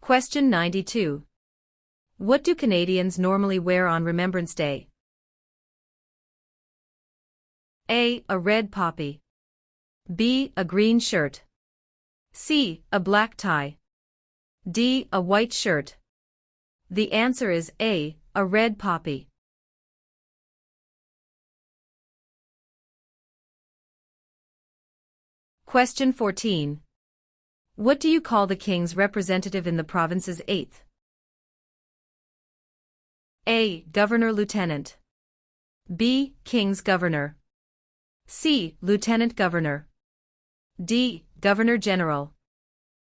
Question 92. What do Canadians normally wear on Remembrance Day? A. A red poppy. B. A green shirt. C. A black tie. D. A white shirt. The answer is A. A red poppy. Question 14. What do you call the King's representative in the province's 8th? A. Governor-Lieutenant. B. King's Governor. C. Lieutenant Governor. D. Governor-General.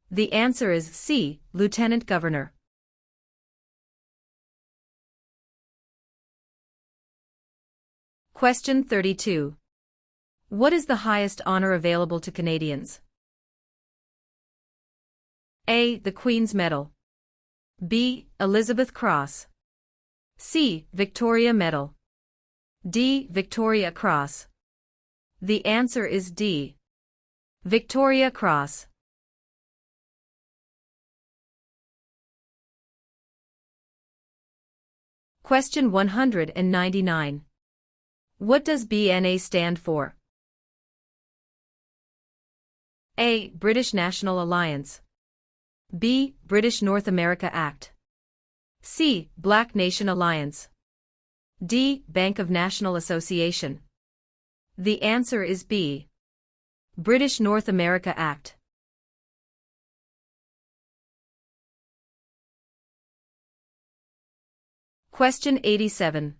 The answer is C. Lieutenant Governor. Question 32. What is the highest honor available to Canadians? A. The Queen's Medal. B. Elizabeth Cross. C. Victoria Medal. D. Victoria Cross. The answer is D. Victoria Cross. Question 199. What does BNA stand for? A. British National Alliance. B. British North America Act. C. Black Nation Alliance. D. Bank of National Association. The answer is B. British North America Act. Question 87.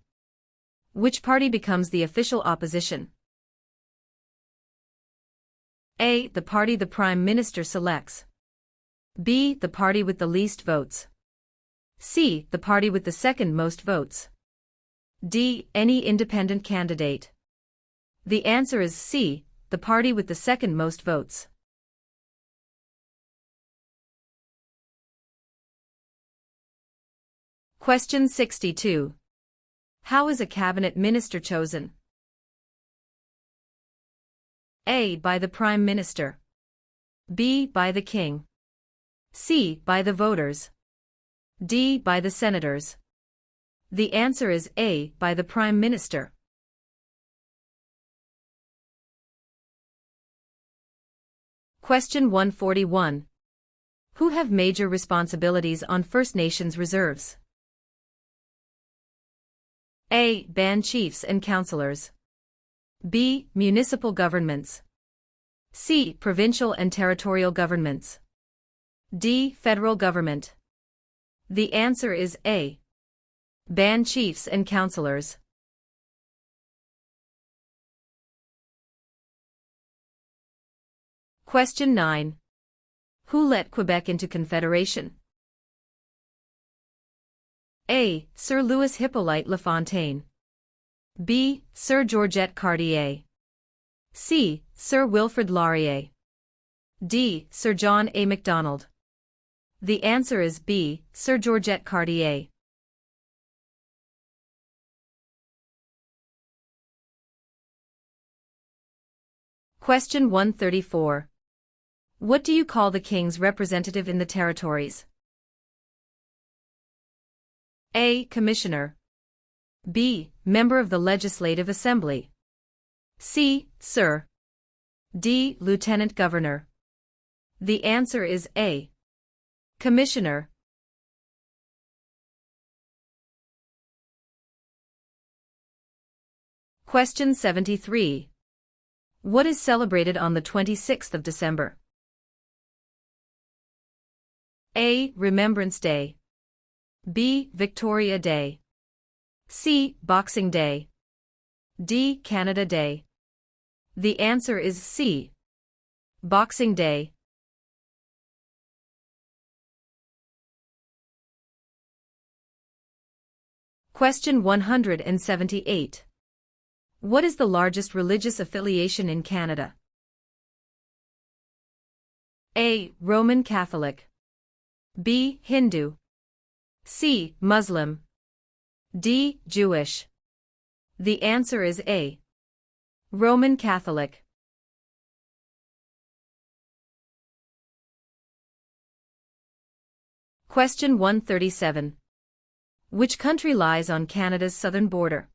Which party becomes the official opposition? A. The party the Prime Minister selects. B. The party with the least votes. C. The party with the second most votes. D. Any independent candidate. The answer is C. The party with the second most votes. Question 62. How is a cabinet minister chosen? A. By the Prime Minister. B. By the King. C. By the voters. D. By the senators. The answer is A. By the Prime Minister. Question 141. Who have major responsibilities on First Nations reserves? A. Band chiefs and councillors. B. Municipal governments. C. Provincial and territorial governments. D. Federal government. The answer is A. Band chiefs and councillors. Question 9. Who let Quebec into Confederation? A. Sir Louis Hippolyte Lafontaine. B. Sir Georgette Cartier. C. Sir Wilfrid Laurier. D. Sir John A. Macdonald. The answer is B. Sir Georgette Cartier. Question 134. What do you call the King's representative in the territories? A. Commissioner. B. Member of the Legislative Assembly. C. Sir. D. Lieutenant Governor. The answer is A. Commissioner. Question 73. What is celebrated on the 26th of December? A. Remembrance Day. B. Victoria Day. C. Boxing Day. D. Canada Day. The answer is C. Boxing Day. Question 178. What is the largest religious affiliation in Canada? A. Roman Catholic. B. Hindu. C. Muslim. D. Jewish. The answer is A. Roman Catholic. Question 137. Which country lies on Canada's southern border?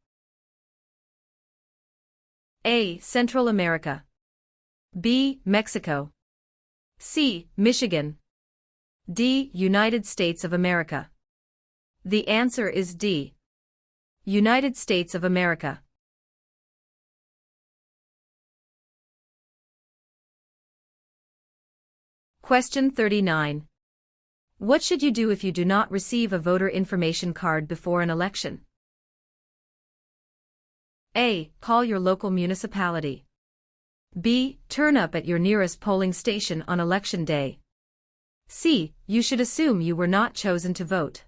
A. Central America. B. Mexico. C. Michigan. D. United States of America. The answer is D. United States of America. Question 39. What should you do if you do not receive a voter information card before an election? A. Call your local municipality. B. Turn up at your nearest polling station on election day. C. You should assume you were not chosen to vote.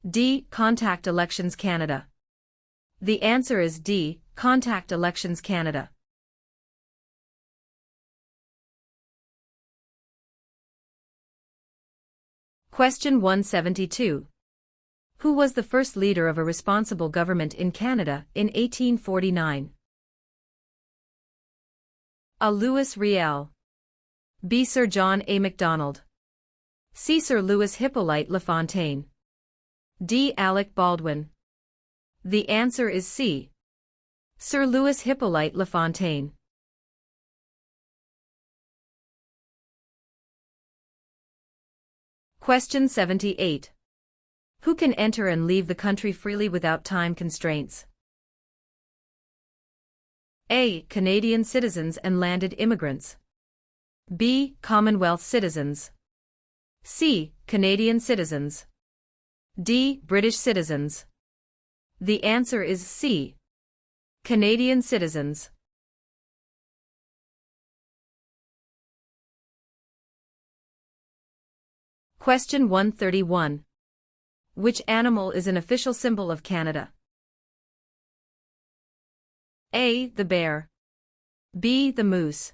D. Contact Elections Canada. The answer is D. Contact Elections Canada. Question 172. Who was the first leader of a responsible government in Canada in 1849? A. Louis Riel. B. Sir John A. Macdonald. C. Sir Louis Hippolyte LaFontaine. D. Alec Baldwin. The answer is C. Sir Louis Hippolyte LaFontaine. Question 78. Who can enter and leave the country freely without time constraints? A. Canadian citizens and landed immigrants. B. Commonwealth citizens. C. Canadian citizens. D. British citizens. The answer is C. Canadian citizens. Question 131. Which animal is an official symbol of Canada? A. The bear. B. The moose.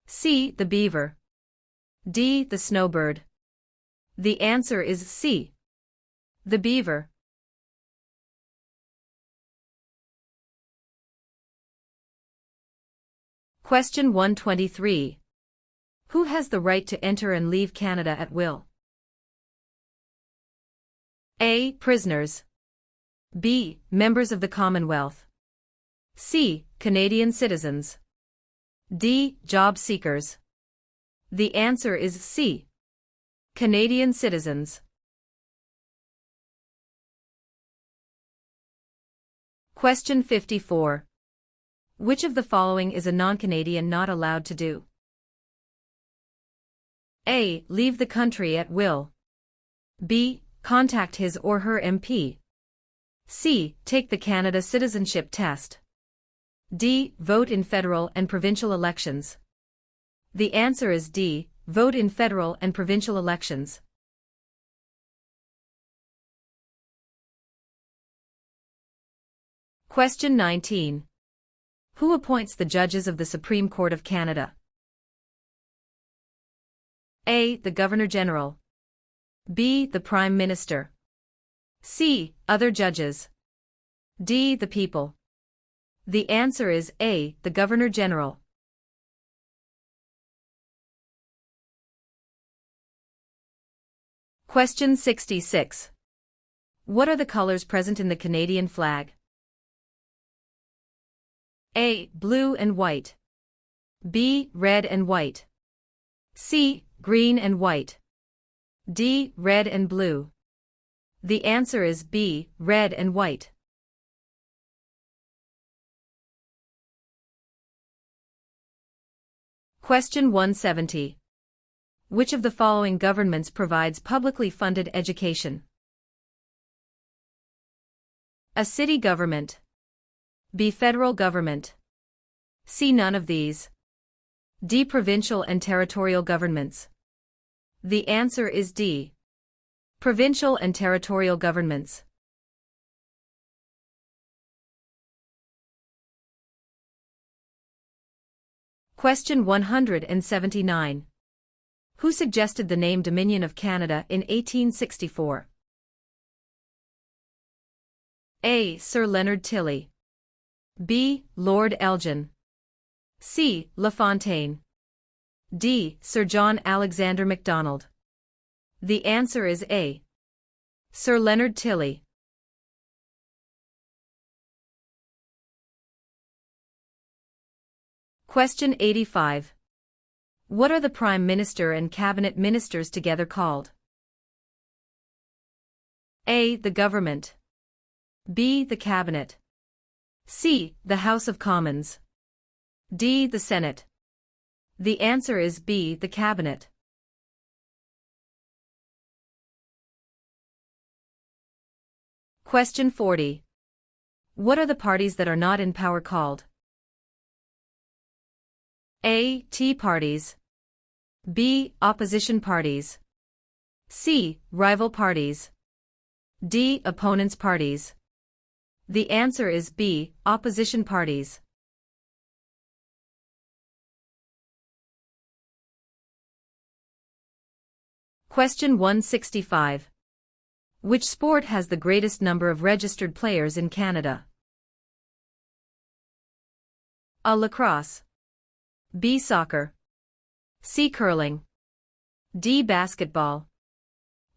C. The beaver. D. The snowbird. The answer is C. The beaver. Question 123. Who has the right to enter and leave Canada at will? A. Prisoners. B. Members of the Commonwealth. C. Canadian citizens. D. Job seekers. The answer is C. Canadian citizens. Question 54. Which of the following is a non-Canadian not allowed to do? A. Leave the country at will. B. Contact his or her MP. C. Take the Canada Citizenship Test. D. Vote in federal and provincial elections. The answer is D. Vote in federal and provincial elections. Question 19. Who appoints the judges of the Supreme Court of Canada? A. The Governor-General. B. The Prime Minister. C. Other judges. D. The people. The answer is A. The Governor-General. Question 66. What are the colors present in the Canadian flag? A. Blue and white. B. Red and white. C. Green and white. D. Red and blue. The answer is B. Red and white. Question 170. Which of the following governments provides publicly funded education? A. City government. B. Federal government. C. None of these. D. Provincial and territorial governments. The answer is D. Provincial and territorial governments. Question 179. Who suggested the name Dominion of Canada in 1864? A. Sir Leonard Tilley. B. Lord Elgin. C. LaFontaine. D. Sir John Alexander Macdonald. The answer is A. Sir Leonard Tilley. Question 85. What are the Prime Minister and Cabinet Ministers together called? A. The Government. B. The Cabinet. C. The House of Commons. D. The Senate. The answer is B. The Cabinet. Question 40. What are the parties that are not in power called? A. Tea parties. B. Opposition parties. C. Rival parties. D. Opponents parties. The answer is B. Opposition parties. Question 165. Which sport has the greatest number of registered players in Canada? A. Lacrosse. B. Soccer. C. Curling. D. Basketball.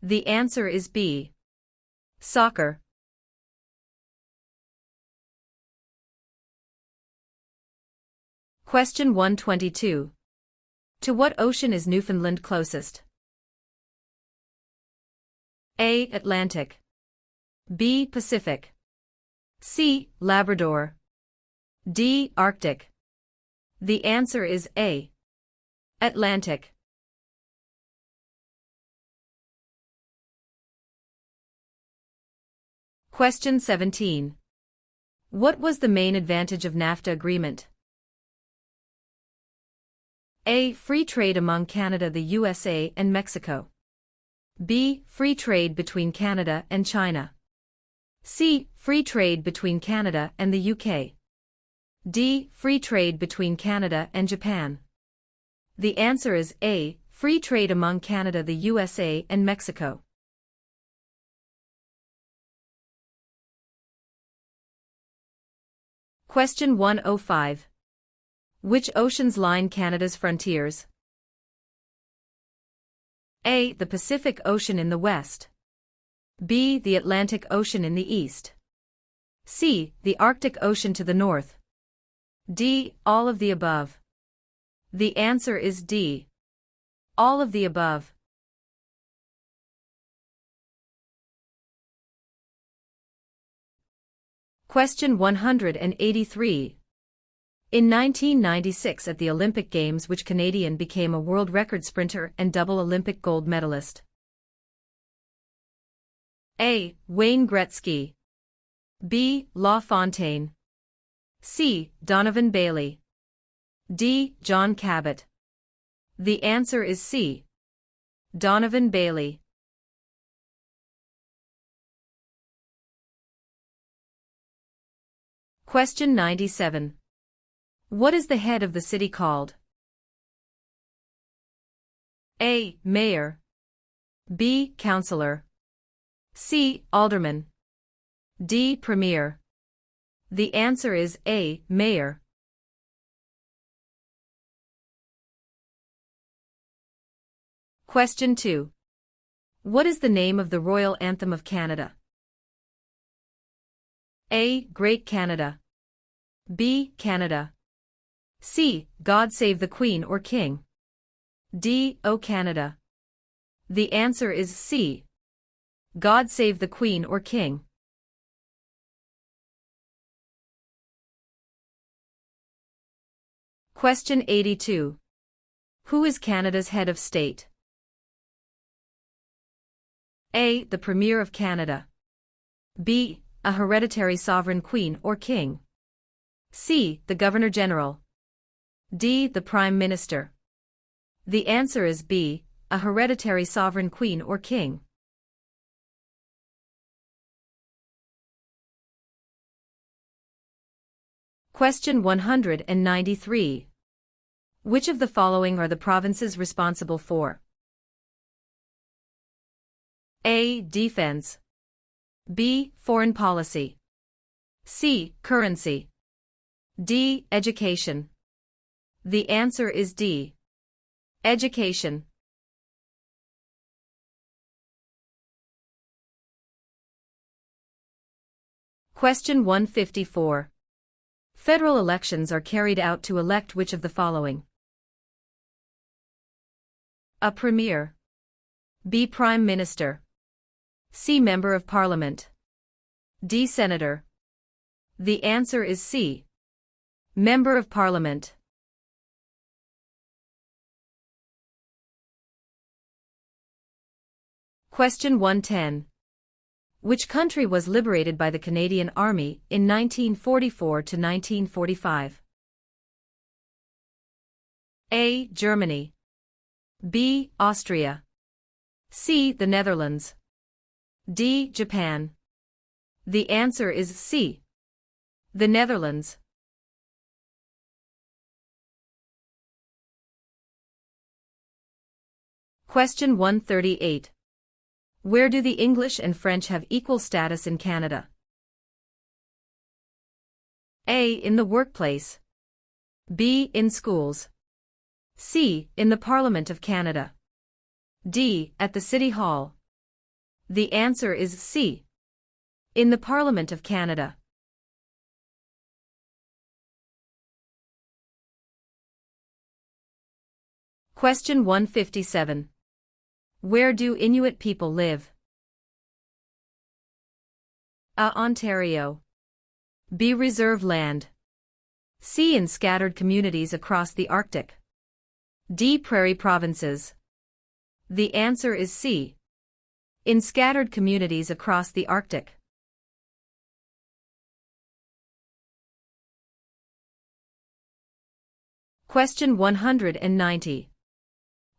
The answer is B. Soccer. Question 122. To what ocean is Newfoundland closest? A. Atlantic. B. Pacific. C. Labrador. D. Arctic. The answer is A. Atlantic. Question 17. What was the main advantage of NAFTA agreement? A. Free trade among Canada, the USA, and Mexico. B. Free trade between Canada and China. C. Free trade between Canada and the UK. D. Free trade between Canada and Japan. The answer is A. Free trade among Canada, the USA, and Mexico. Question 105. Which oceans line Canada's frontiers? A. The Pacific Ocean in the west. B. The Atlantic Ocean in the east. C. The Arctic Ocean to the north. D. All of the above. The answer is D. All of the above. Question 183. In 1996 at the Olympic Games, which Canadian became a world record sprinter and double Olympic gold medalist? A. Wayne Gretzky. B. LaFontaine. C. Donovan Bailey. D. John Cabot. The answer is C. Donovan Bailey. Question 97. What is the head of the city called? A. Mayor. B. Councillor. C. Alderman. D. Premier. The answer is A. Mayor. Question 2. What is the name of the royal anthem of Canada? A. Great Canada. B. Canada. C. God Save the Queen or King. D. O Canada. The answer is C. God Save the Queen or King. Question 82. Who is Canada's head of state? A. The Premier of Canada. B. A hereditary sovereign queen or king. C. The Governor-General. D. The Prime Minister. The answer is B. A hereditary sovereign queen or king. Question 193. Which of the following are the provinces responsible for? A. Defense. B. Foreign policy. C. Currency. D. Education. The answer is D. Education. Question 154. Federal elections are carried out to elect which of the following? A Premier. B. Prime Minister. C. Member of Parliament. D. Senator. The answer is C. Member of Parliament. Question 110. Which country was liberated by the Canadian Army in 1944 to 1945? A. Germany. B. Austria. C. The Netherlands. D. Japan. The answer is C. The Netherlands. Question 138. Where do the English and French have equal status in Canada? A. In the workplace. B. In schools. C. In the Parliament of Canada. D. At the City Hall. The answer is C. In the Parliament of Canada. Question 157. Where do Inuit people live? A. Ontario. B. Reserve land. C. In scattered communities across the Arctic. D. Prairie provinces. The answer is C. In scattered communities across the Arctic. Question 190.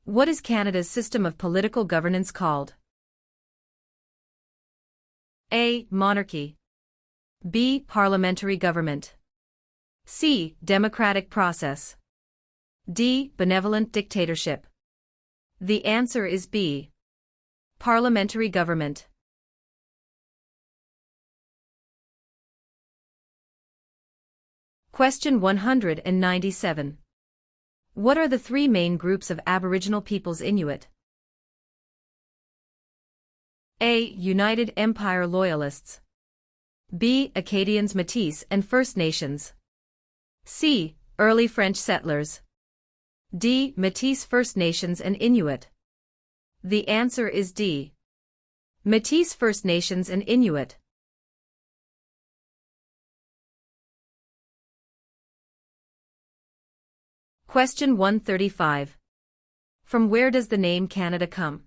What is Canada's system of political governance called? A. Monarchy. B. Parliamentary government. C. Democratic process. D. Benevolent dictatorship. The answer is B. Parliamentary government. Question 197. What are the three main groups of Aboriginal peoples Inuit? A. United Empire Loyalists. B. Acadians, Métis and First Nations. C. Early French settlers. D. Métis, First Nations and Inuit. The answer is D. Métis, First Nations and Inuit. Question 135. From where does the name Canada come?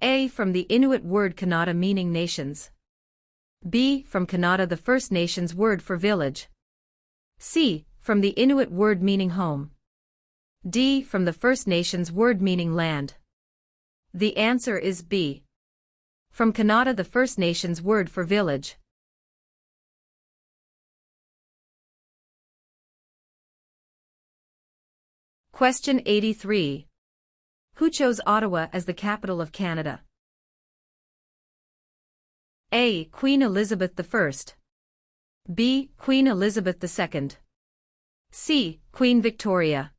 A. From the Inuit word Kanata meaning nations. B. From Kanata the First Nations word for village. C. From the Inuit word meaning home. D. From the First Nations word meaning land. The answer is B. From Kanata the First Nations word for village. Question 83. Who chose Ottawa as the capital of Canada? A. Queen Elizabeth I. B. Queen Elizabeth II. C. Queen Victoria.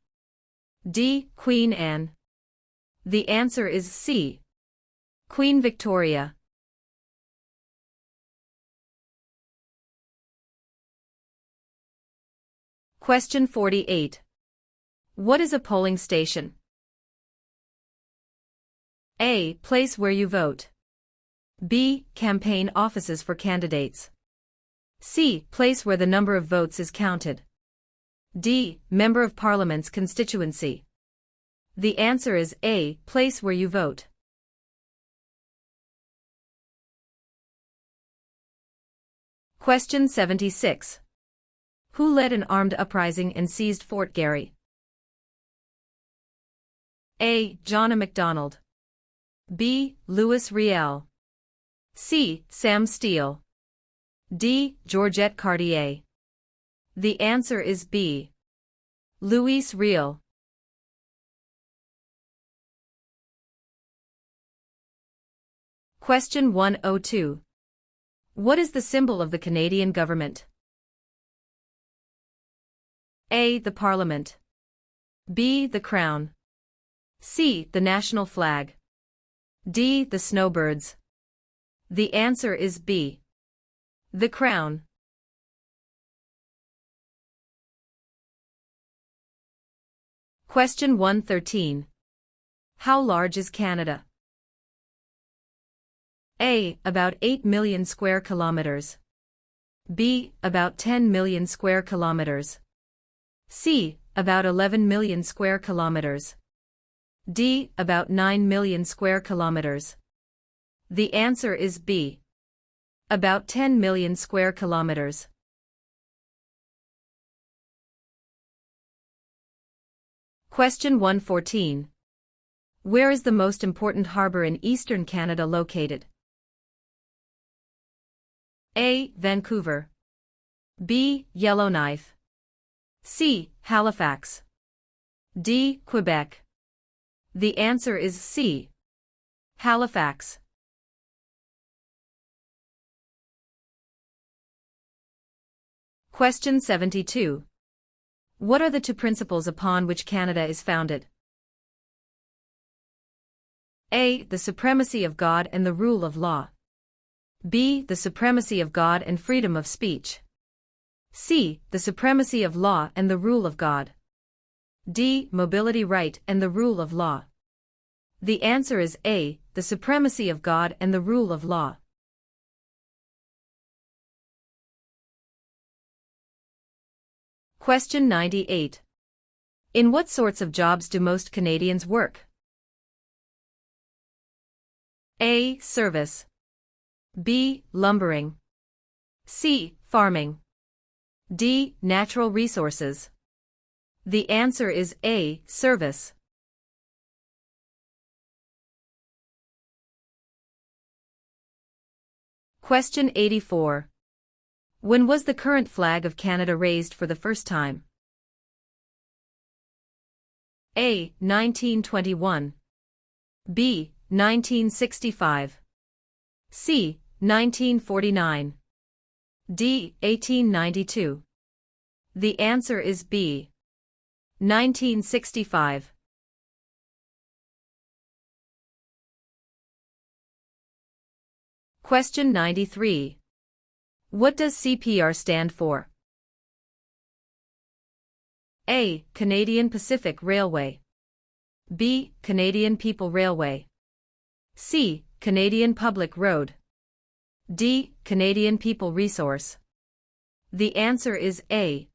D. Queen Anne. The answer is C. Queen Victoria. Question 48. What is a polling station? A. Place where you vote. B. Campaign offices for candidates. C. Place where the number of votes is counted. D. Member of Parliament's constituency. The answer is A. Place where you vote. Question 76. Who led an armed uprising and seized Fort Garry? A. John Macdonald. B. Louis Riel. C. Sam Steele. D. Georgette Cartier. The answer is B. Louis Riel. Question 102. What is the symbol of the Canadian government? A. The Parliament. B. The Crown. C. The national flag. D. The snowbirds. The answer is B. The Crown. Question 113. How large is Canada? A. About 8 million square kilometers. B. About 10 million square kilometers. C. About 11 million square kilometers. D. About 9 million square kilometers. The answer is B. About 10 million square kilometers. Question 114. Where is the most important harbor in eastern Canada located? A. Vancouver. B. Yellowknife. C. Halifax. D. Quebec. The answer is C. Halifax. Question 72. What are the two principles upon which Canada is founded? A. The supremacy of God and the rule of law. B. The supremacy of God and freedom of speech. C. The supremacy of law and the rule of God. D. Mobility right and the rule of law. The answer is A. The supremacy of God and the rule of law. Question 98. In what sorts of jobs do most Canadians work? A. Service. B. Lumbering. C. Farming. D. Natural resources. The answer is A. Service. Question 84. When was the current flag of Canada raised for the first time? A. 1921. B. 1965. C. 1949. D. 1892. The answer is B. 1965. Question 93. What does CPR stand for? A. Canadian Pacific Railway. B. Canadian People Railway. C. Canadian Public Road. D. Canadian People Resource. The answer is A.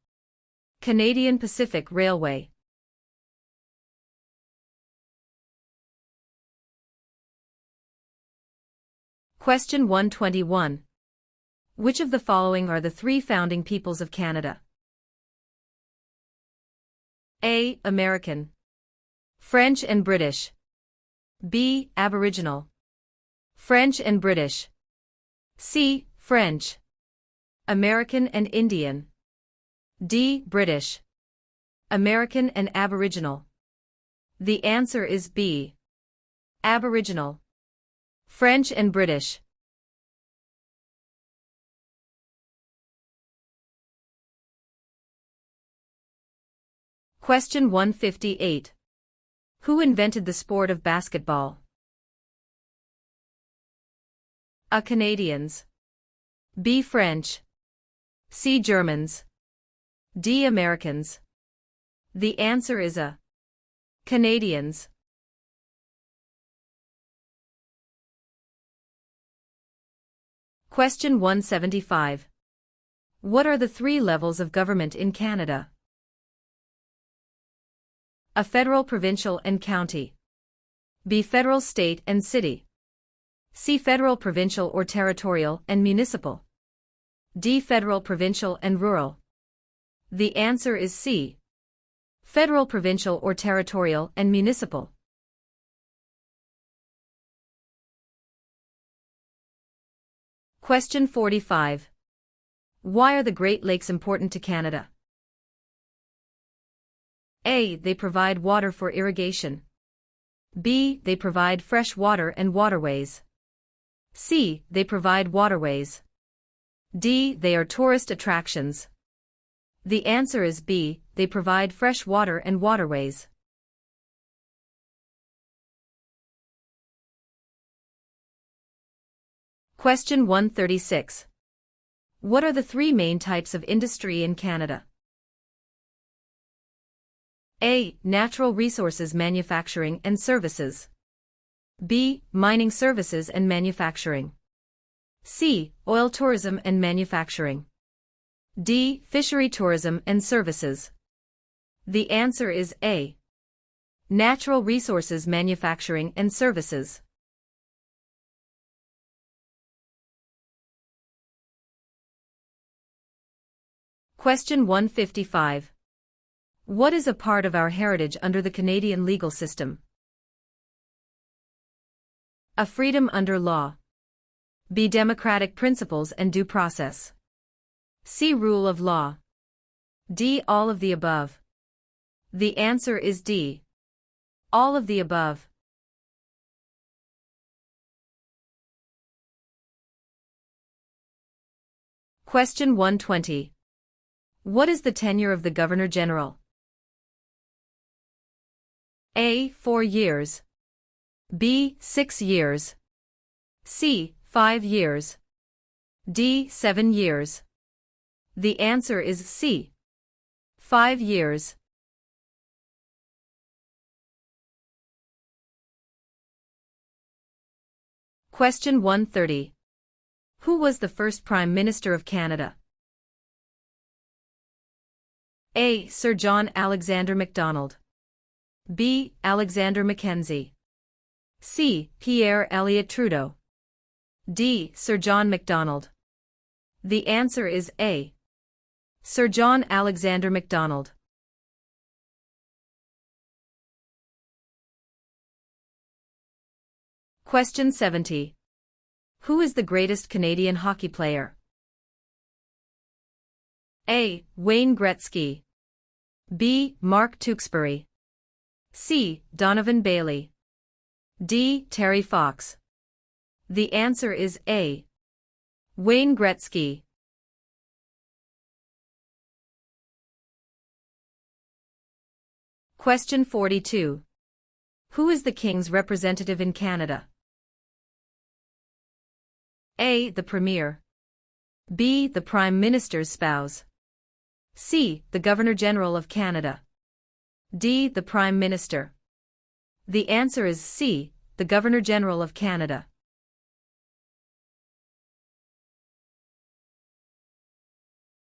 Canadian Pacific Railway. Question 121. Which of the following are the three founding peoples of Canada? A. American. French and British. B. Aboriginal. French and British. C. French. American and Indian. D. British. American and Aboriginal. The answer is B. Aboriginal. French and British. Question 158. Who invented the sport of basketball? A. Canadians. B. French. C. Germans. D. Americans. The answer is A. Canadians. Question 175. What are the three levels of government in Canada? A. Federal, provincial, and county. B. Federal, state, and city. C. Federal, provincial, or territorial, and municipal. D. Federal, provincial, and rural. The answer is C. Federal, provincial, or territorial, and municipal. Question 45. Why are the Great Lakes important to Canada? A. They provide water for irrigation. B. They provide fresh water and waterways. C. They provide waterways. D. They are tourist attractions. The answer is B. They provide fresh water and waterways. Question 136. What are the three main types of industry in Canada? A. Natural resources manufacturing and services. B. Mining services and manufacturing. C. Oil tourism and manufacturing. D. Fishery tourism and services. The answer is A. Natural resources manufacturing and services. Question 155. What is a part of our heritage under the Canadian legal system? A. Freedom under law. B. Democratic principles and due process. C. Rule of law. D. All of the above. The answer is D. All of the above. Question 120. What is the tenure of the Governor-General? A. 4 years. B. 6 years. C. 5 years. D. 7 years. The answer is C. 5 years. Question 130. Who was the first Prime Minister of Canada? A. Sir John Alexander Macdonald. B. Alexander Mackenzie. C. Pierre Elliott Trudeau. D. Sir John Macdonald. The answer is A. Sir John Alexander Macdonald. Question 70. Who is the greatest Canadian hockey player? A. Wayne Gretzky. B. Mark Tewksbury. C. Donovan Bailey. D. Terry Fox. The answer is A. Wayne Gretzky. Question 42. Who is the King's representative in Canada? A. The Premier. B. The Prime Minister's spouse. C. The Governor-General of Canada. D. The Prime Minister. The answer is C. The Governor-General of Canada.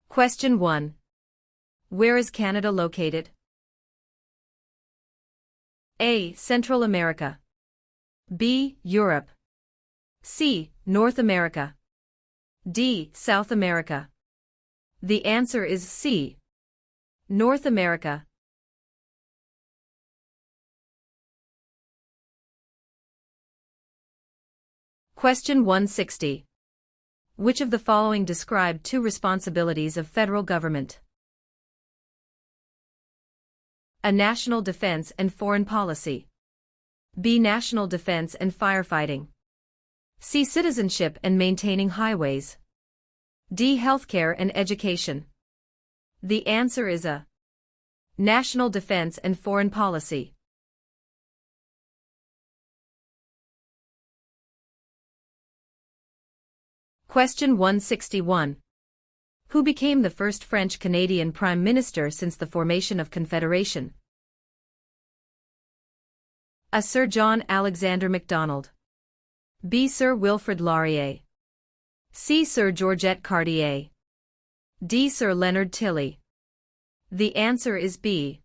Question 1. Where is Canada located? A. Central America. B. Europe. C. North America. D. South America. The answer is C. North America. Question 160. Which of the following describe two responsibilities of federal government? A. National defense and foreign policy. B. National defense and firefighting. C. Citizenship and maintaining highways. D. Healthcare and education. The answer is A. National defense and foreign policy. Question 161. Who became the first French-Canadian Prime Minister since the formation of Confederation? A. Sir John Alexander Macdonald. B. Sir Wilfrid Laurier. C. Sir Georgette Cartier. D. Sir Leonard Tilley. The answer is B.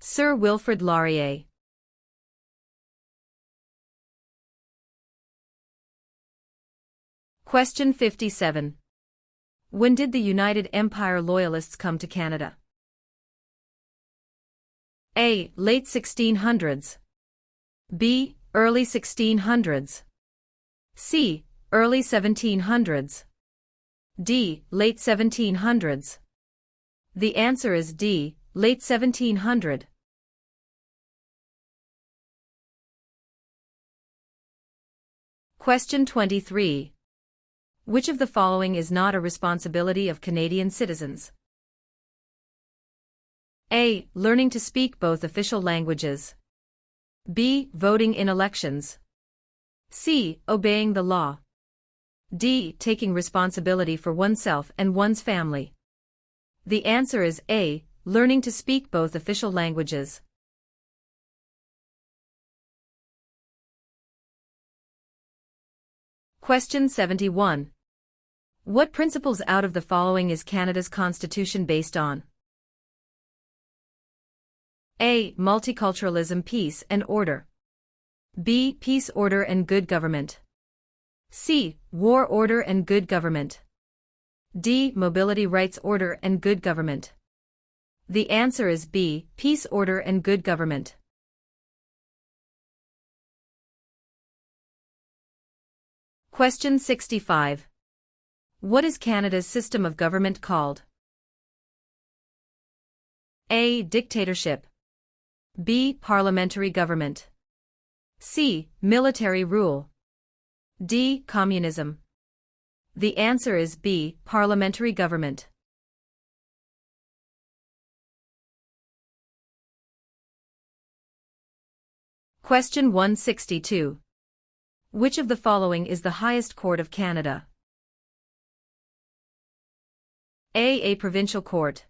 Sir Wilfrid Laurier. Question 57. When did the United Empire Loyalists come to Canada? A. Late 1600s. B. Early 1600s. C. Early 1700s. D. Late 1700s. The answer is D. Late 1700. Question 23. Which of the following is not a responsibility of Canadian citizens? A. Learning to speak both official languages. B. Voting in elections. C. Obeying the law. D. Taking responsibility for oneself and one's family. The answer is A. Learning to speak both official languages. Question 71. What principles out of the following is Canada's constitution based on? A. Multiculturalism, peace and order. B. Peace, order and good government. C. War, order and good government. D. Mobility, rights, order and good government. The answer is B. Peace, order and good government. Question 65. What is Canada's system of government called? A. Dictatorship. B. Parliamentary government. C. Military rule. D. Communism. The answer is B. Parliamentary government. Question 162. Which of the following is the highest court of Canada? A. Provincial court.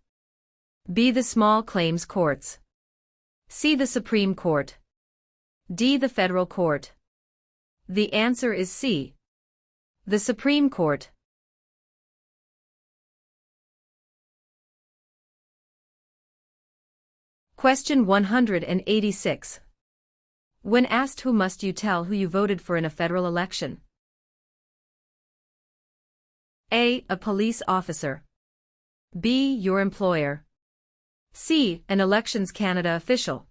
B. The small claims courts. C. The Supreme Court. D. The Federal Court. The answer is C. The Supreme Court. Question 186. When asked who must you tell who you voted for in a federal election? A. police officer. B. Your employer. C. An Elections Canada official.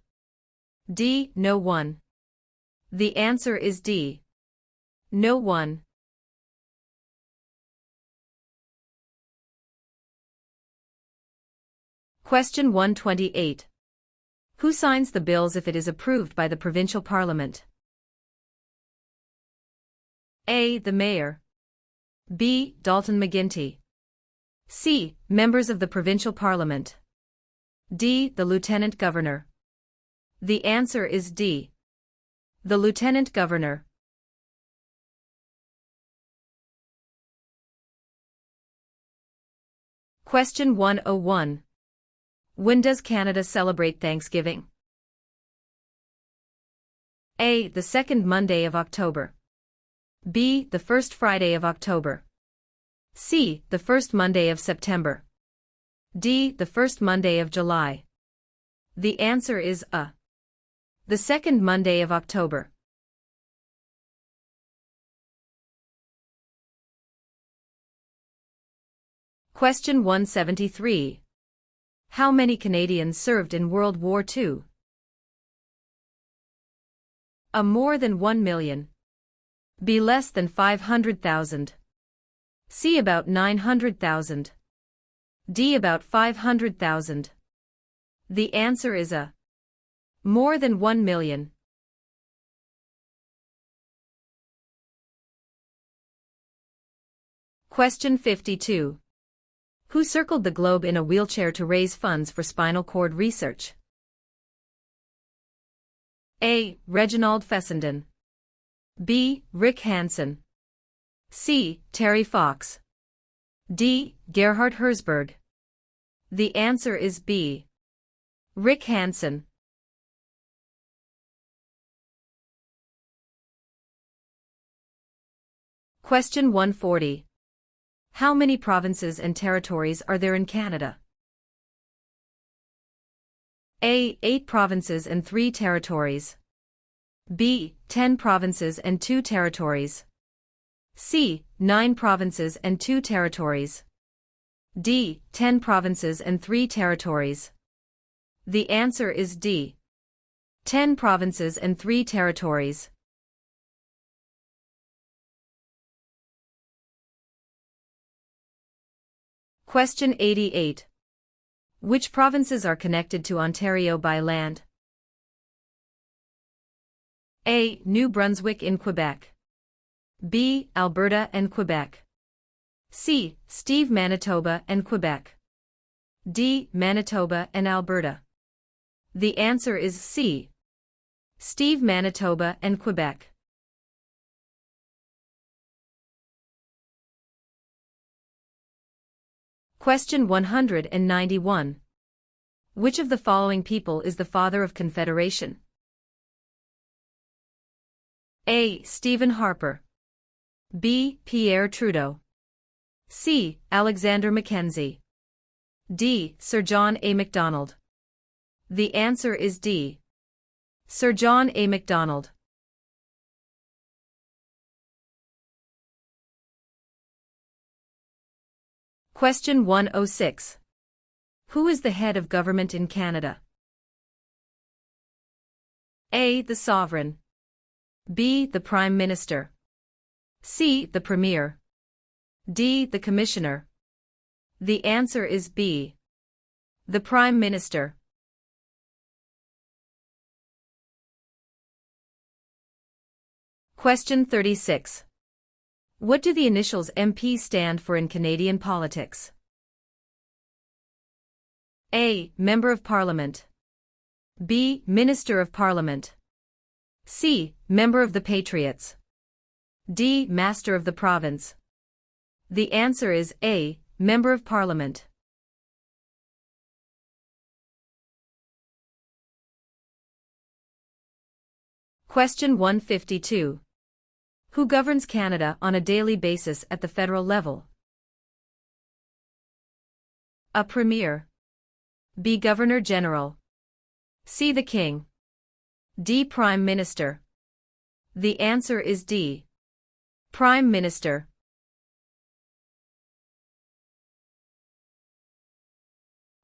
D. No one. The answer is D. No one. Question 128. Who signs the bills if it is approved by the provincial parliament? A. The mayor. B. Dalton McGuinty. C. Members of the provincial parliament. D. The lieutenant governor. The answer is D. The lieutenant governor. Question 101. When does Canada celebrate Thanksgiving? A. The second Monday of October. B. The first Friday of October. C. The first Monday of September. D. The first Monday of July. The answer is A. The second Monday of October. Question 173. How many Canadians served in World War II? A. More than 1 million. B. Less than 500,000. C. About 900,000. D. About 500,000. The answer is A. More than 1 million. Question 52. Who circled the globe in a wheelchair to raise funds for spinal cord research? A. Reginald Fessenden. B. Rick Hansen. C. Terry Fox. D. Gerhard Herzberg. The answer is B. Rick Hansen. Question 140. How many provinces and territories are there in Canada? A. 8 provinces and 3 territories. B. 10 provinces and 2 territories. C. 9 provinces and 2 territories. D. 10 provinces and 3 territories. The answer is D. 10 provinces and 3 territories. Question 88. Which provinces are connected to Ontario by land? A. New Brunswick in Quebec. B. Alberta and Quebec. C. Steve, Manitoba and Quebec. D. Manitoba and Alberta. The answer is C. Steve, Manitoba and Quebec. Question 191. Which of the following people is the father of Confederation? A. Stephen Harper. B. Pierre Trudeau. C. Alexander Mackenzie. D. Sir John A. Macdonald. The answer is D. Sir John A. Macdonald. Question 106. Who is the head of government in Canada? A. The Sovereign. B. The Prime Minister. C. The Premier. D. The Commissioner. The answer is B. The Prime Minister. Question 36. What do the initials MP stand for in Canadian politics? A. Member of Parliament. B. Minister of Parliament. C. Member of the Patriots. D. Master of the Province. The answer is A. Member of Parliament. Question 152. Who governs Canada on a daily basis at the federal level? A. Premier. B. Governor General. C. The King. D. Prime Minister. The answer is D. Prime Minister.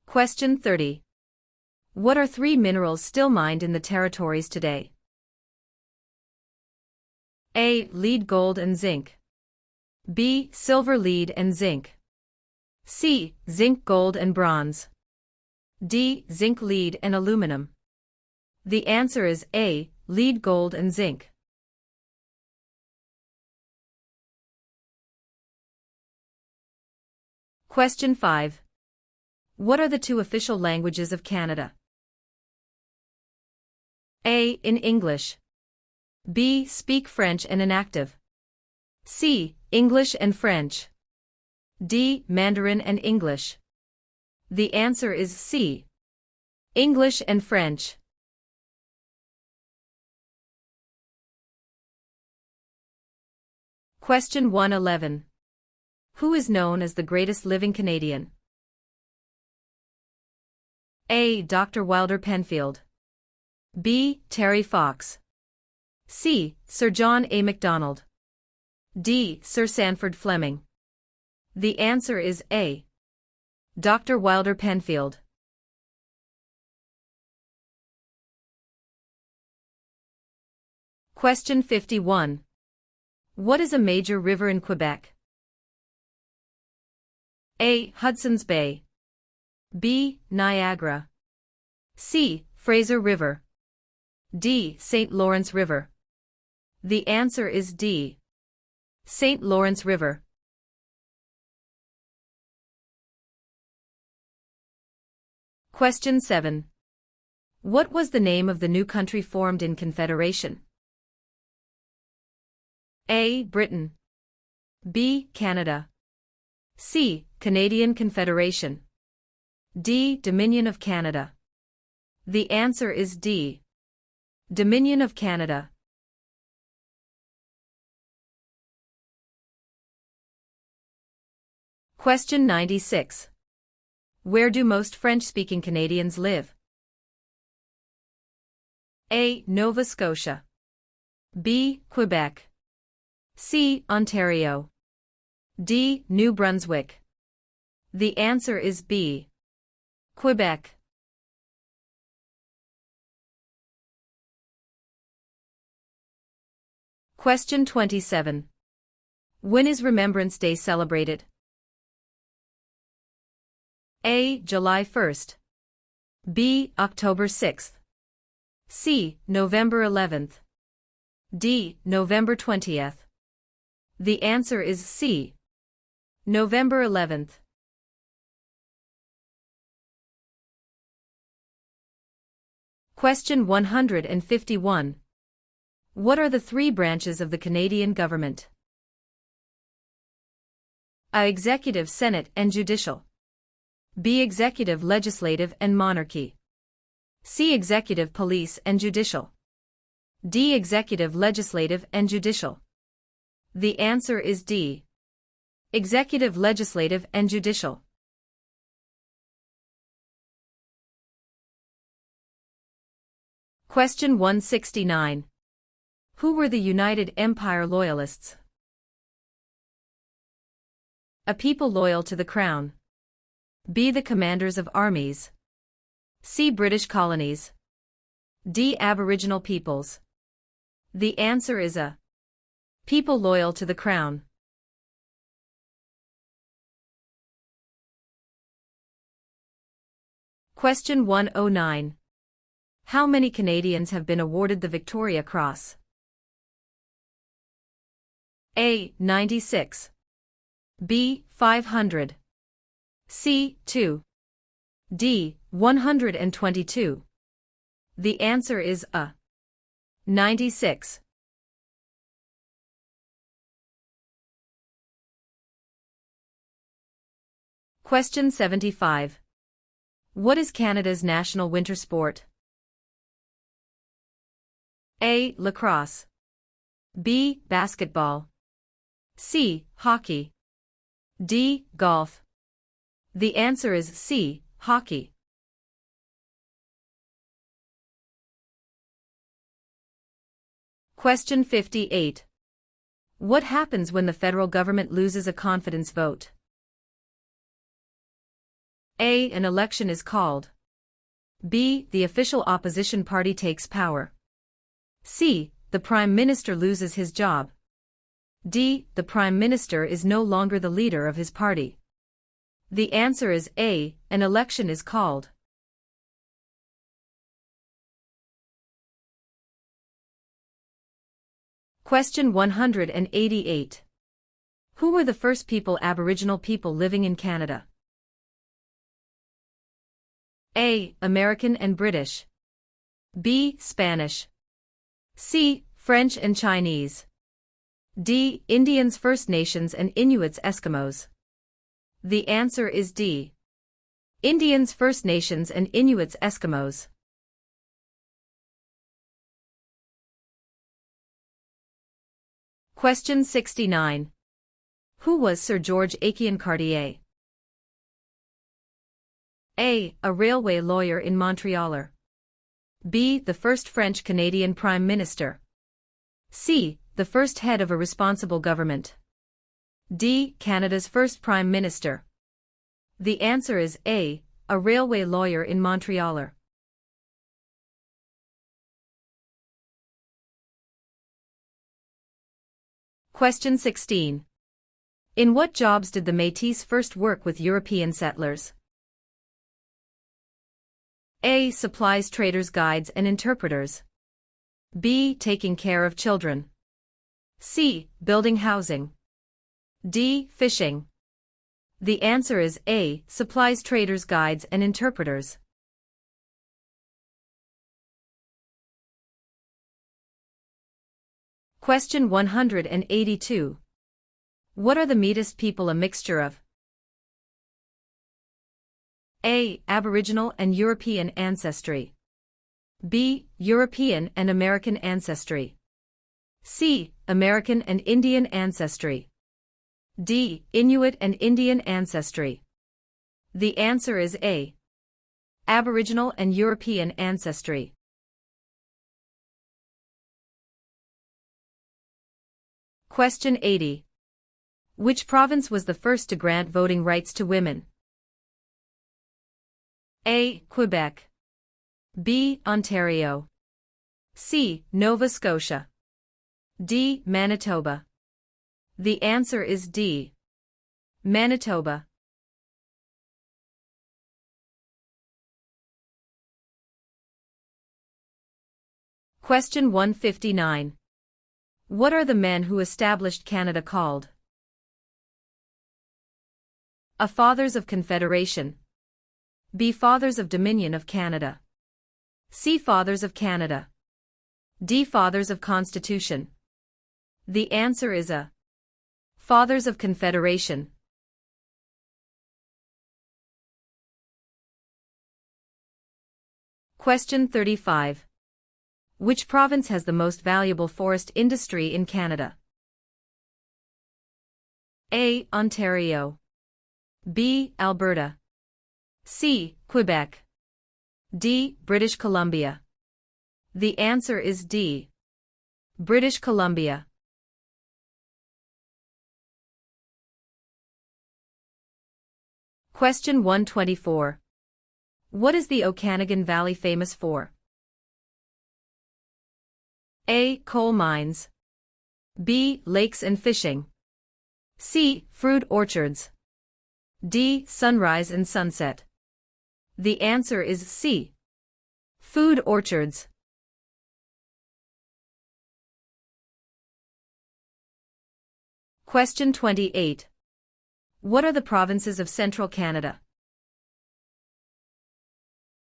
Question 30. What are three minerals still mined in the territories today? A. Lead, gold and zinc. B. Silver, lead and zinc. C. Zinc, gold and bronze. D. Zinc, lead and aluminum. The answer is A. Lead, gold and zinc. Question 5. What are the two official languages of Canada? A. In English. B. Speak French and inactive. C. English and French. D. Mandarin and English. The answer is C. English and French. Question 111. Who is known as the greatest living Canadian? A. Dr. Wilder Penfield. B. Terry Fox. C. Sir John A. Macdonald. D. Sir Sanford Fleming. The answer is A. Dr. Wilder Penfield. Question 51. What is a major river in Quebec? A. Hudson's Bay. B. Niagara. C. Fraser River. D. St. Lawrence River. The answer is D. St. Lawrence River. Question 7. What was the name of the new country formed in Confederation? A. Britain. B. Canada. C. Canadian Confederation. D. Dominion of Canada. The answer is D. Dominion of Canada. Question 96. Where do most French-speaking Canadians live? A. Nova Scotia. B. Quebec. C. Ontario. D. New Brunswick. The answer is B. Quebec. Question 27. When is Remembrance Day celebrated? A. July 1st. B. October 6th. C. November 11th. D. November 20th. The answer is C. November 11th. Question 151. What are the three branches of the Canadian government? A. Executive, Senate, and Judicial. B. Executive, legislative, and monarchy. C. Executive, police, and judicial. D. Executive, legislative, and judicial. The answer is D. Executive, legislative, and judicial. Question 169. Who were the United Empire Loyalists? A people loyal to the Crown. B. The commanders of armies. C. British colonies. D. Aboriginal peoples. The answer is A. People loyal to the Crown. Question 109. How many Canadians have been awarded the Victoria Cross? A. 96. B. 500. C. 2. D. 122. The answer is A. 96. Question 75. What is Canada's national winter sport? A. Lacrosse. B. Basketball. C. Hockey. D. Golf. The answer is C. Hockey. Question 58. What happens when the federal government loses a confidence vote? A. An election is called. B. The official opposition party takes power. C. The Prime Minister loses his job. D. The Prime Minister is no longer the leader of his party. The answer is A. An election is called. Question 188. Who were the first Aboriginal people living in Canada? A. American and British. B. Spanish. C. French and Chinese. D. Indians, First Nations, and Inuits, Eskimos. The answer is D. Indians, First Nations, and Inuits, Eskimos. Question 69. Who was Sir George Aiken Cartier? A. A railway lawyer in Montreal. B. The first French-Canadian Prime Minister. C. The first head of a responsible government. D. Canada's first Prime Minister. The answer is A. A railway lawyer in Montreal. Question 16. In what jobs did the Métis first work with European settlers? A. Supplies, traders, guides, and interpreters. B. Taking care of children. C. Building housing. D. Fishing. The answer is A. Supplies, traders, guides, and interpreters. Question 182. What are the Métis people a mixture of? A. Aboriginal and European ancestry. B. European and American ancestry. C. American and Indian ancestry. D. Inuit and Indian ancestry. The answer is A. Aboriginal and European ancestry. Question 80. Which province was the first to grant voting rights to women? A. Quebec. B. Ontario. C. Nova Scotia. D. Manitoba. The answer is D. Manitoba. Question 159. What are the men who established Canada called? A. Fathers of Confederation. B. Fathers of Dominion of Canada. C. Fathers of Canada. D. Fathers of Constitution. The answer is A. Fathers of Confederation. Question 35. Which province has the most valuable forest industry in Canada? A. Ontario. B. Alberta. C. Quebec. D. British Columbia. The answer is D. British Columbia. Question 124. What is the Okanagan Valley famous for? A. Coal mines. B. Lakes and fishing. C. Fruit orchards. D. Sunrise and sunset. The answer is C. Food orchards. Question 28. What are the provinces of Central Canada?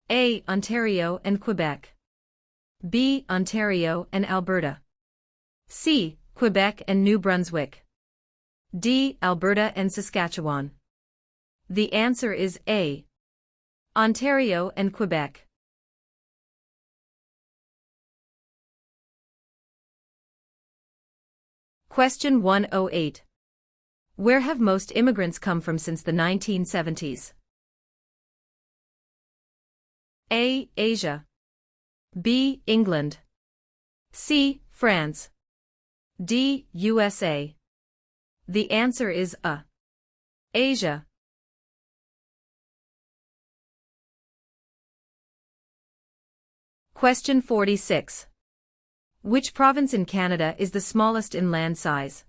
A. Ontario and Quebec. B. Ontario and Alberta. C. Quebec and New Brunswick. D. Alberta and Saskatchewan. The answer is A. Ontario and Quebec. Question 108. Where have most immigrants come from since the 1970s? A. Asia. B. England. C. France. D. USA. The answer is A. Asia. Question 46. Which province in Canada is the smallest in land size?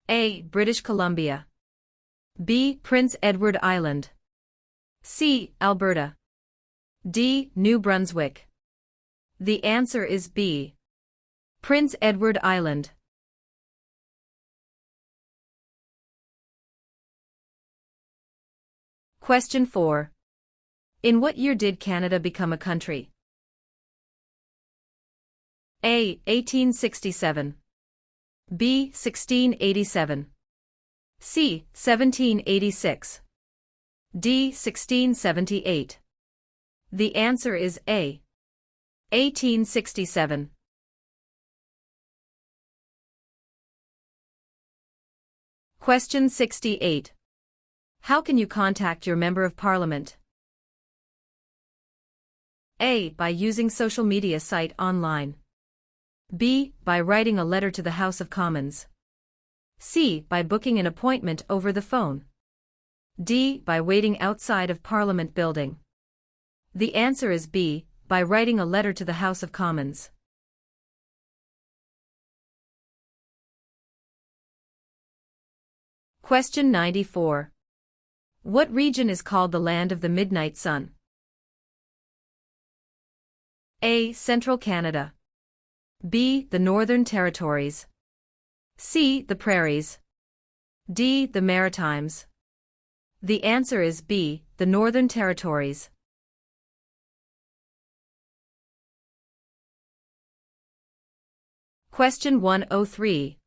A. British Columbia. B. Prince Edward Island. C. Alberta. D. New Brunswick. The answer is B. Prince Edward Island. Question 4. In what year did Canada become a country? A. 1867. B. 1687. C. 1786. D. 1678. The answer is A. 1867. Question 68. How can you contact your Member of Parliament? A. By using social media site online. B. By writing a letter to the House of Commons. C. By booking an appointment over the phone. D. By waiting outside of Parliament building. The answer is B. By writing a letter to the House of Commons. Question 94. What region is called the Land of the Midnight Sun? A. Central Canada. B. The Northern Territories. C. The Prairies. D. The Maritimes. The answer is B. The Northern Territories. Question 103.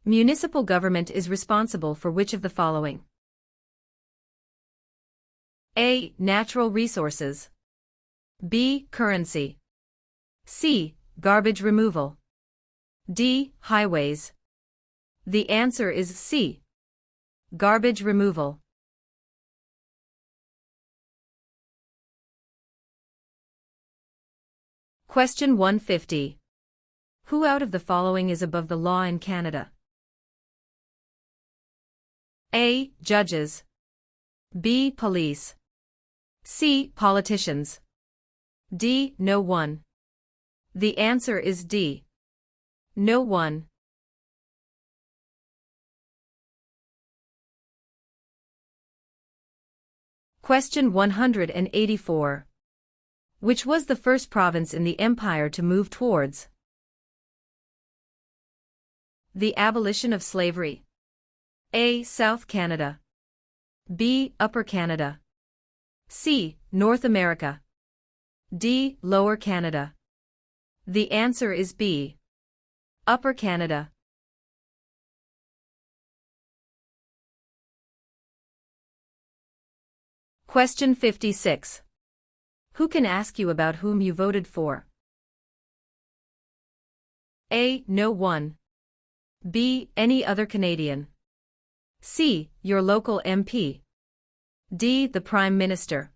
Municipal government is responsible for which of the following? A. Natural resources. B. Currency. C. Garbage removal. D. Highways. The answer is C. Garbage removal. Question 150. Who out of the following is above the law in Canada? A. Judges. B. Police. C. Politicians. D. No one. The answer is D. No one. Question 184. Which was the first province in the Empire to move towards the abolition of slavery? A. South Canada. B. Upper Canada. C. North America. D. Lower Canada. The answer is B. Upper Canada. Question 56. Who can ask you about whom you voted for? A. No one. B. Any other Canadian. C. Your local MP. D. The Prime Minister.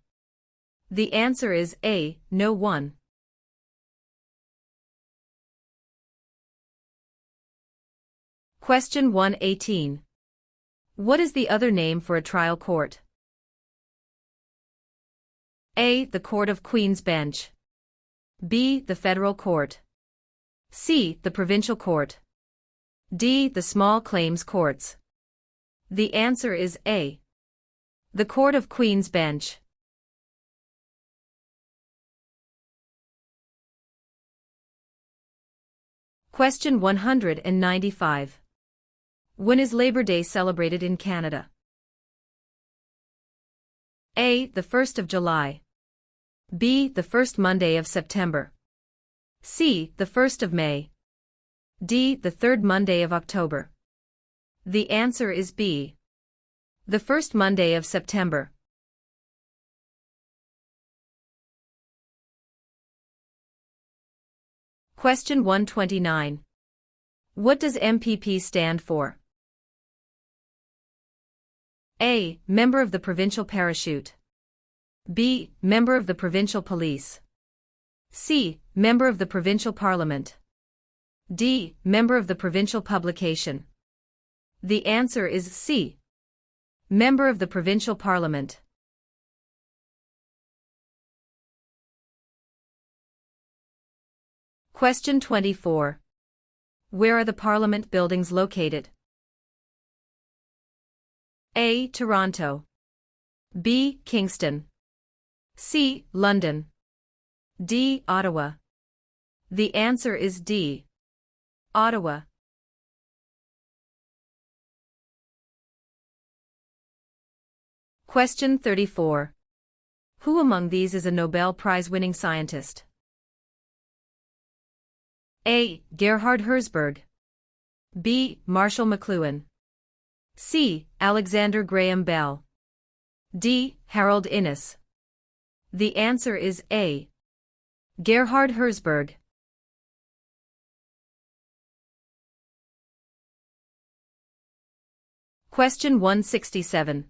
The answer is A. No one. Question 118. What is the other name for a trial court? A. The Court of Queen's Bench. B. The Federal Court. C. The Provincial Court. D. The Small Claims Courts. The answer is A. The Court of Queen's Bench. Question 195. When is Labor Day celebrated in Canada? A. The 1st of July. B. The first Monday of September. C. The 1st of May. D. The third Monday of October. The answer is B. The first Monday of September. Question 129. What does MPP stand for? A. Member of the Provincial Parachute. B. Member of the Provincial Police. C. Member of the Provincial Parliament. D. Member of the Provincial Publication. The answer is C. Member of the Provincial Parliament. Question 24. Where are the Parliament buildings located? A. Toronto. B. Kingston. C. London. D. Ottawa. The answer is D. Ottawa. Question 34. Who among these is a Nobel Prize-winning scientist? A. Gerhard Herzberg. B. Marshall McLuhan. C. Alexander Graham Bell. D. Harold Innis. The answer is A. Gerhard Herzberg. Question 167.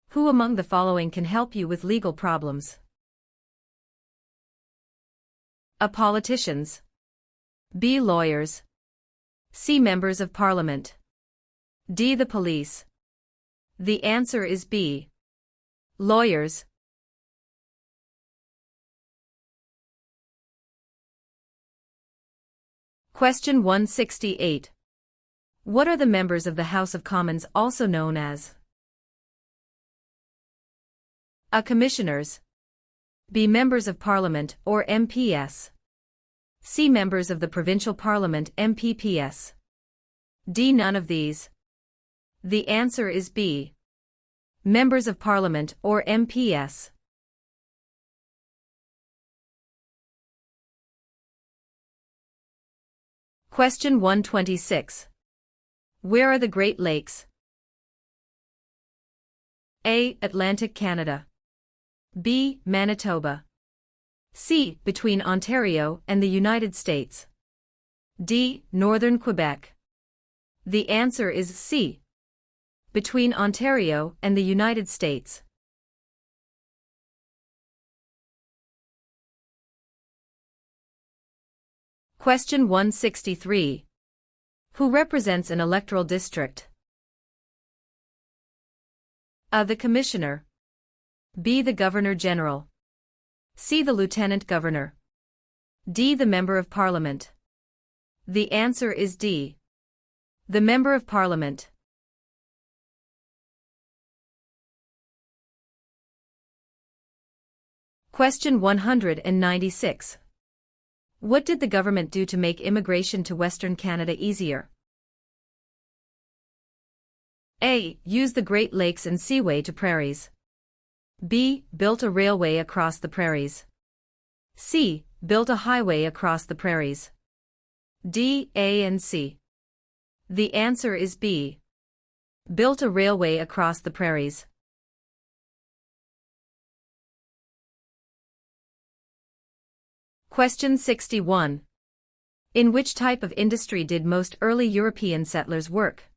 Who among the following can help you with legal problems? A. Politicians. B. Lawyers. C. Members of Parliament. D. The police. The answer is B. Lawyers. Question 168. What are the members of the House of Commons also known as? A. Commissioners. B. Members of Parliament or MPS. C. Members of the Provincial Parliament MPPS. D. None of these. The answer is B. Members of Parliament or MPS. Question 126. Where are the Great Lakes? A. Atlantic Canada. B. Manitoba. C. Between Ontario and the United States. D. Northern Quebec. The answer is C. Between Ontario and the United States. Question 163. Who represents an electoral district? A. The Commissioner. B. The Governor-General. C. The Lieutenant Governor. D. The Member of Parliament. The answer is D. The Member of Parliament. Question 196. What did the government do to make immigration to Western Canada easier? A. Use the Great Lakes and Seaway to prairies. B. Built a railway across the prairies. C. Built a highway across the prairies. D. A and C. The answer is B. Built a railway across the prairies. Question 61. In which type of industry did most early European settlers work?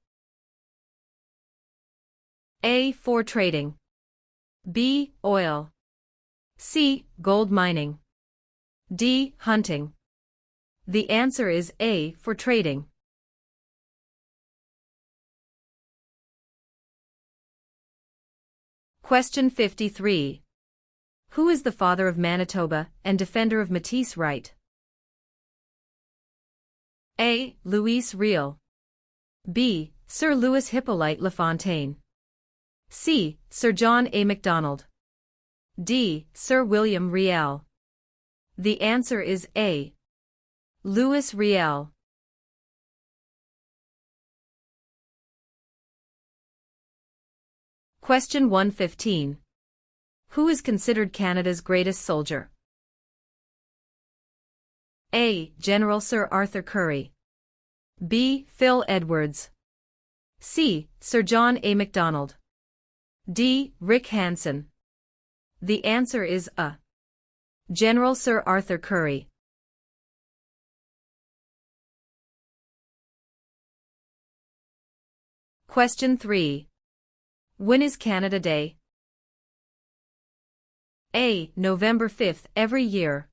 A. Fur trading. B. Oil. C. Gold mining. D. Hunting. The answer is A. Fur trading. Question 53. Who is the father of Manitoba and defender of Métis right? A. Louis Riel. B. Sir Louis Hippolyte Lafontaine. C. Sir John A. Macdonald. D. Sir William Riel. The answer is A. Louis Riel. Question 115. Who is considered Canada's greatest soldier? A. General Sir Arthur Currie. B. Phil Edwards. C. Sir John A. Macdonald. D. Rick Hansen. The answer is A. General Sir Arthur Currie. Question 3. When is Canada Day? A. November 5th every year.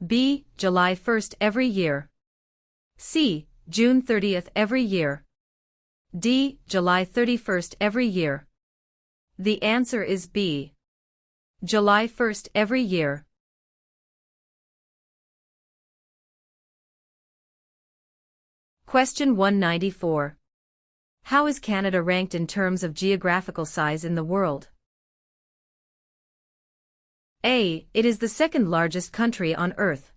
B. July 1st every year. C. June 30th every year. D. July 31st every year. The answer is B. July 1st every year. Question 194. How is Canada ranked in terms of geographical size in the world? A. It is the second largest country on Earth.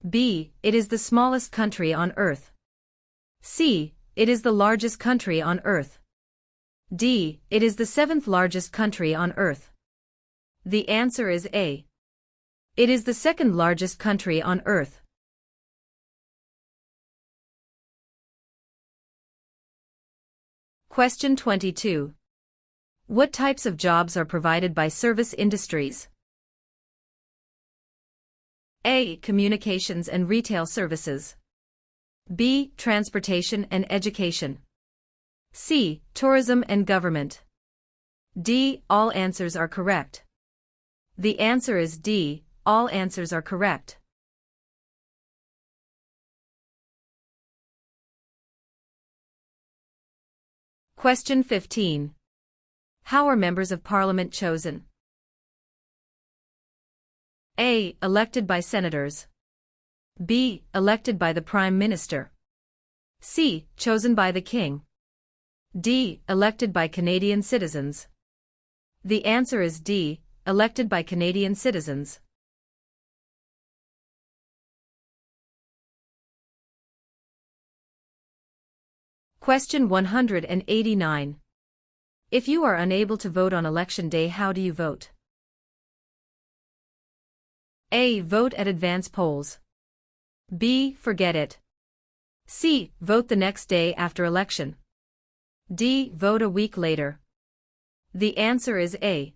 B. It is the smallest country on Earth. C. It is the largest country on Earth. D. It is the seventh largest country on Earth. The answer is A. It is the second largest country on Earth. Question 22. What types of jobs are provided by service industries? A. Communications and retail services. B. Transportation and education. C. Tourism and government. D. All answers are correct. The answer is D. All answers are correct. Question 15. How are members of Parliament chosen? A. Elected by senators. B. Elected by the Prime Minister. C. Chosen by the King. D. Elected by Canadian citizens. The answer is D. Elected by Canadian citizens. Question 189. If you are unable to vote on election day, how do you vote? A. Vote at advance polls. B. Forget it. C. Vote the next day after election. D. Vote a week later. The answer is A.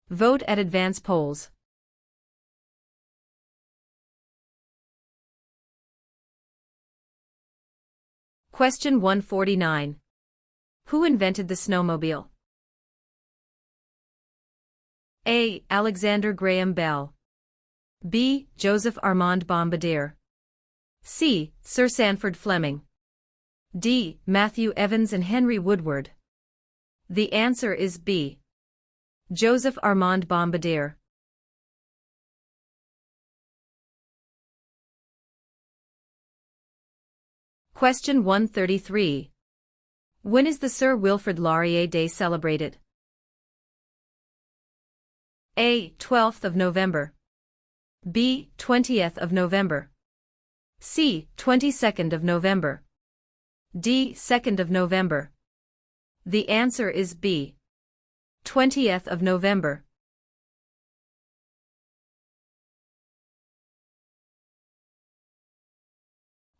Vote at advance polls. Question 149. Who invented the snowmobile? A. Alexander Graham Bell. B. Joseph Armand Bombardier. C. Sir Sanford Fleming. D. Matthew Evans and Henry Woodward. The answer is B. Joseph Armand Bombardier. Question 133. When is the Sir Wilfrid Laurier Day celebrated? A. 12th of November. B. 20th of November. C. 22nd of November. D. 2nd of November. The answer is B. 20th of November.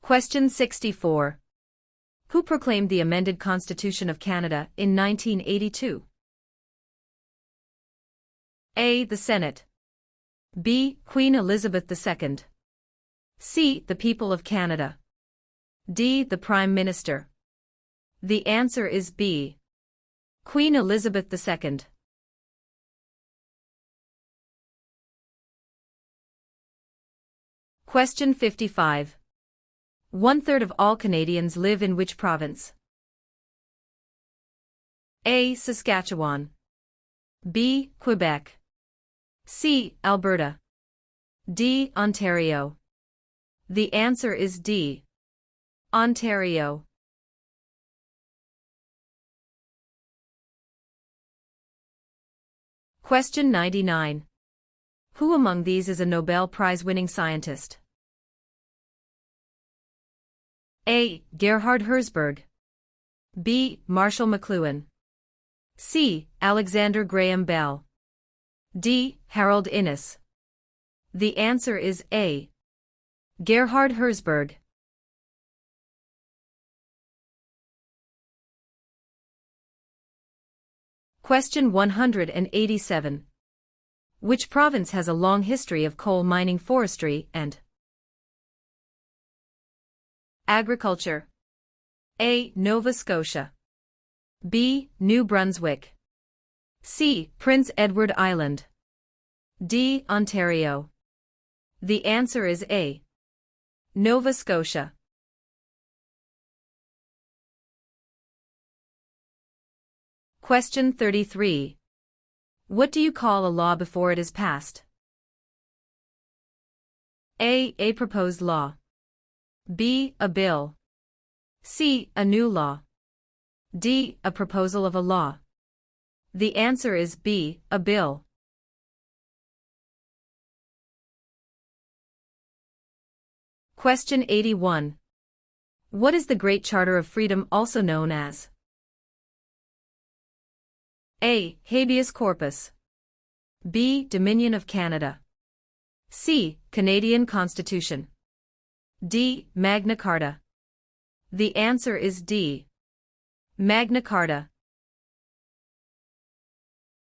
Question 64. Who proclaimed the amended Constitution of Canada in 1982? A. The Senate. B. Queen Elizabeth II. C. The people of Canada. D. The Prime Minister. The answer is B. Queen Elizabeth II. Question 55. 1/3 of all Canadians live in which province? A. Saskatchewan. B. Quebec. C. Alberta. D. Ontario. The answer is D. Ontario. Question 99. Who among these is a Nobel Prize-winning scientist? A. Gerhard Herzberg. B. Marshall McLuhan. C. Alexander Graham Bell. D. Harold Innis. The answer is A. Gerhard Herzberg. Question 187. Which province has a long history of coal mining, forestry, and agriculture? A. Nova Scotia. B. New Brunswick. C. Prince Edward Island. D. Ontario. The answer is A. Nova Scotia. Question 33. What do you call a law before it is passed? A. A proposed law. B. A bill. C. A new law. D. A proposal of a law. The answer is B. A bill. Question 81. What is the Great Charter of Freedom also known as? A. Habeas corpus. B. Dominion of Canada. C. Canadian Constitution. D. Magna Carta. The answer is D. Magna Carta.